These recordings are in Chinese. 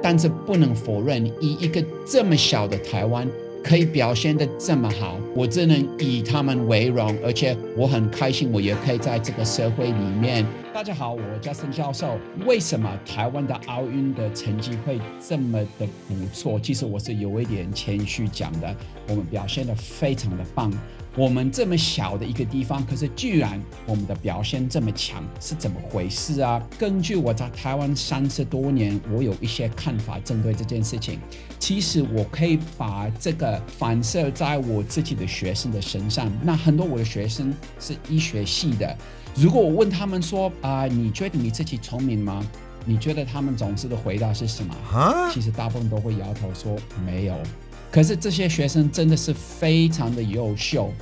但是不能否认，以一个这么小的台湾可以表现得这么好，我只能以他们为荣，而且我很开心，我也可以在这个社会里面。大家好，我Justin教授。为什么台湾的奥运的成绩会这么的不错？其实我是有一点谦虚讲的，我们表现得非常的棒。我们这么小的一个地方，可是居然我们的表现这么强，是怎么回事啊？根据我在台湾30多年，我有一些看法针对这件事情。其实我可以把这个反射在我自己的学生的身上。那很多我的学生是医学系的，如果我问他们说你觉得你自己聪明吗？你觉得他们总是的回答是什么？其实大部分都会摇头说没有。可是这些学生真的是非常的优秀，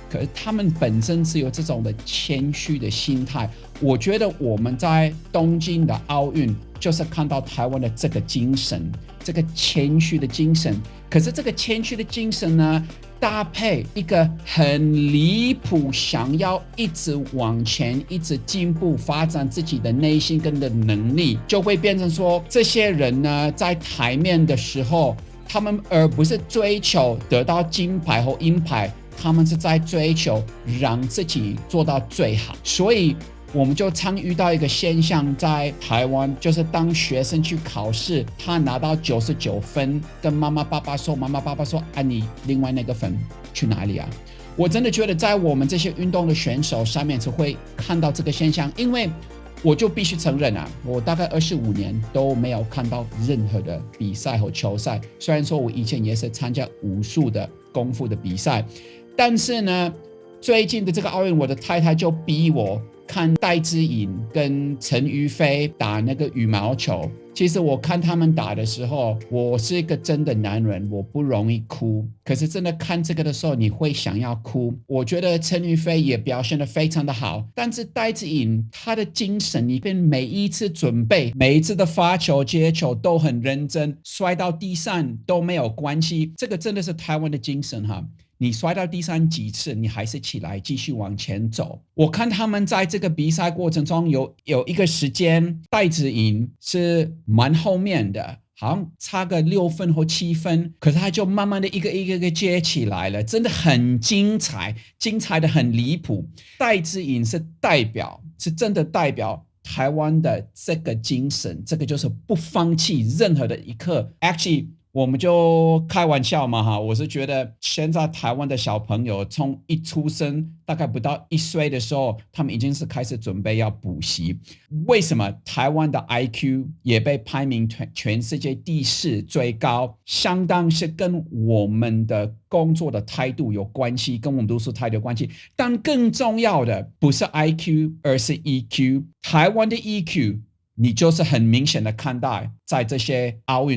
可是他们本身是有这种的谦虚的心态。我觉得我们在东京的奥运就是看到台湾的这个精神，这个谦虚的精神。可是这个谦虚的精神呢，搭配一个很离谱，想要一直往前、一直进步、发展自己的内心跟的能力，就会变成说，这些人呢，在台面的时候，他们而不是追求得到金牌或银牌，他们是在追求让自己做到最好。所以我们就常遇到一个现象，在台湾，就是当学生去考试，他拿到99分，跟妈妈爸爸说，你另外那个分去哪里啊？我真的觉得在我们这些运动的选手上面是会看到这个现象。因为我就必须承认我大概25年都没有看到任何的比赛和球赛。虽然说我以前也是参加武术的功夫的比赛，但是呢，最近的这个奥运，我的太太就逼我看戴资颖跟陈瑜飞打那个羽毛球。其实我看他们打的时候，我是一个真的男人，我不容易哭。可是真的看这个的时候，你会想要哭。我觉得陈瑜飞也表现得非常的好，但是戴资颖他的精神里边，每一次准备，每一次的发球接球都很认真，摔到地上都没有关系。这个真的是台湾的精神哈。你摔到地上几次，你还是起来继续往前走。我看他们在这个比赛过程中有一个时间，戴资颖是蛮后面的，好像差个6分或7分，可是他就慢慢的一个接起来了，真的很精彩，精彩的很离谱。戴资颖是真的代表台湾的这个精神，这个就是不放弃任何的一刻。Actually，我们就开玩笑嘛哈，我是觉得现在台湾的小朋友从一出生大概不到1岁的时候，他们已经是开始准备要补习。为什么台湾的 IQ 也被排名全世界第4最高？相当是跟我们的工作的态度有关系，跟我们读书态度有关系。但更重要的不是 IQ， 而是 EQ。台湾的 EQ你就是很明显的看到在这些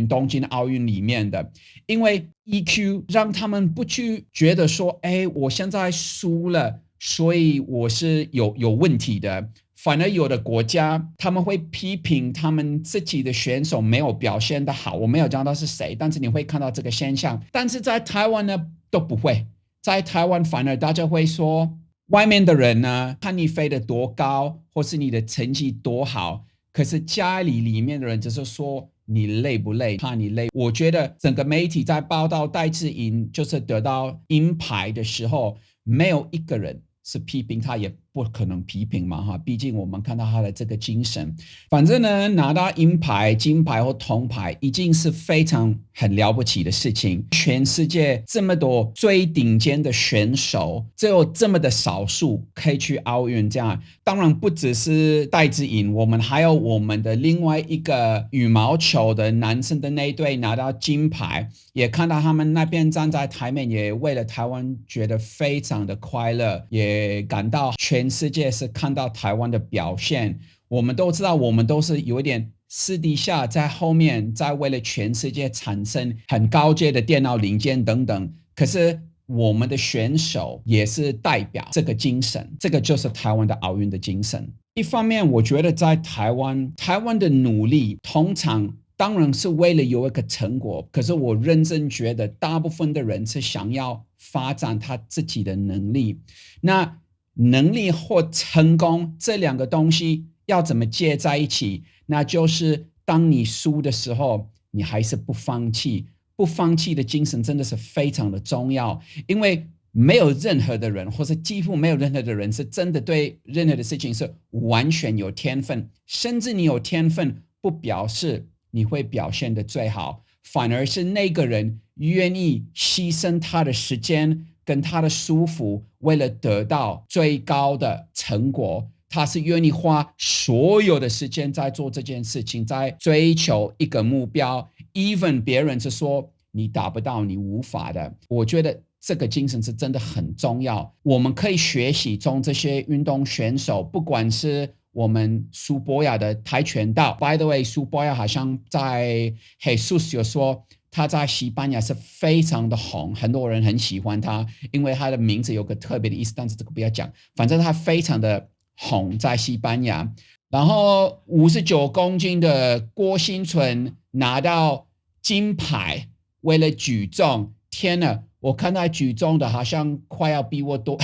东京奥运里面的。因为 EQ 让他们不去觉得说我现在输了，所以我是有问题的。反而有的国家他们会批评他们自己的选手没有表现得好，我没有讲到是谁，但是你会看到这个现象。但是在台湾呢都不会，在台湾反而大家会说，外面的人呢看你飞得多高，或是你的成绩多好，可是家里面的人只是说你累不累，怕你累。我觉得整个媒体在报道戴资颖就是得到银牌的时候，没有一个人是批评他，也不可能批评嘛哈，毕竟我们看到他的这个精神。反正呢，拿到银牌、金牌或铜牌已经是非常很了不起的事情。全世界这么多最顶尖的选手，只有这么的少数可以去奥运这样。当然不只是戴资颖，我们还有我们的另外一个羽毛球的男生的那一队拿到金牌，也看到他们那边站在台面，也为了台湾觉得非常的快乐，也感到全世界是看到台湾的表现。我们都知道，我们都是有一点私底下在后面，在为了全世界产生很高阶的电脑零件等等。可是我们的选手也是代表这个精神，这个就是台湾的奥运的精神。一方面，我觉得在台湾的努力通常当然是为了有一个成果，可是我认真觉得大部分的人是想要发展他自己的能力。那能力或成功这两个东西要怎么接在一起？那就是当你输的时候，你还是不放弃。不放弃的精神真的是非常的重要，因为没有任何的人，或者几乎没有任何的人是真的对任何的事情是完全有天分，甚至你有天分不表示你会表现得最好，反而是那个人愿意牺牲他的时间跟他的舒服，为了得到最高的成果，他是愿意花所有的时间在做这件事情，在追求一个目标， even 别人是说你达不到，你无法的。我觉得这个精神是真的很重要，我们可以学习从这些运动选手，不管是我们苏博亚的跆拳道 ，by the way， 苏博亚好像在 Jesus 有说他在西班牙是非常的红，很多人很喜欢他，因为他的名字有个特别的意思，但是这个不要讲，反正他非常的红在西班牙。然后59公斤的郭婞淳拿到金牌，为了举重，天哪！我看他举重的好像快要比我多，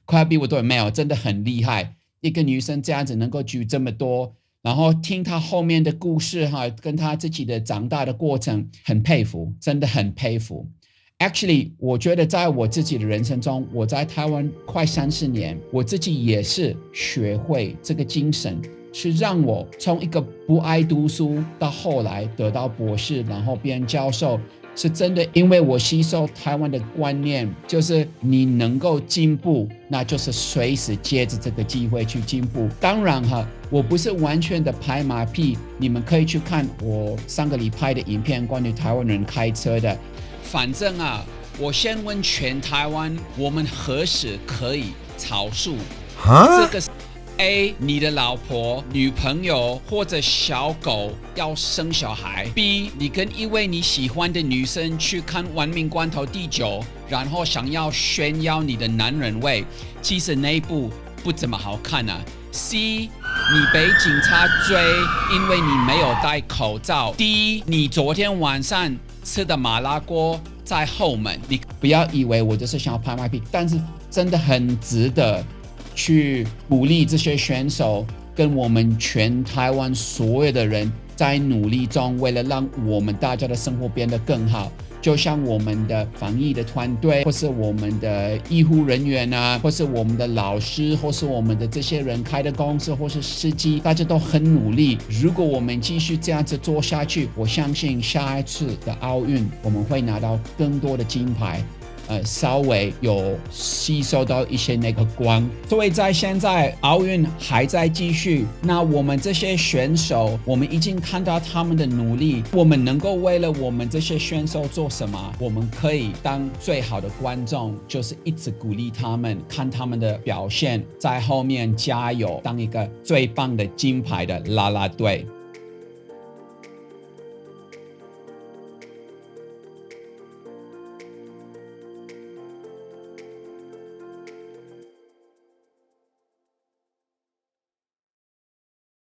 快要比我多，没有，真的很厉害。一个女生这样子能够举这么多，然后听她后面的故事哈，跟她自己的长大的过程，很佩服，真的很佩服。Actually， 我觉得在我自己的人生中，我在台湾快30年，我自己也是学会这个精神，是让我从一个不爱读书到后来得到博士，然后变教授。是真的，因为我吸收台湾的观念，就是你能够进步，那就是随时借着这个机会去进步。当然哈，我不是完全的拍马屁，你们可以去看我上个礼拜的影片，关于台湾人开车的。反正啊，我先问全台湾，我们何时可以草树？这个A， 你的老婆、女朋友或者小狗要生小孩 ；B， 你跟一位你喜欢的女生去看《玩命关头》第9，然后想要炫耀你的男人味，其实那一部不怎么好看啊。C， 你被警察追，因为你没有戴口罩。D， 你昨天晚上吃的麻辣锅在后门。你不要以为我就是想要拍马屁，但是真的很值得。去鼓励这些选手，跟我们全台湾所有的人在努力中，为了让我们大家的生活变得更好。就像我们的防疫的团队，或是我们的医护人员啊，或是我们的老师，或是我们的这些人开的公司，或是司机，大家都很努力。如果我们继续这样子做下去，我相信下一次的奥运我们会拿到更多的金牌。稍微有吸收到一些那个光，所以在现在奥运还在继续，那我们这些选手，我们已经看到他们的努力，我们能够为了我们这些选手做什么？我们可以当最好的观众，就是一直鼓励他们，看他们的表现，在后面加油，当一个最棒的金牌的啦啦队。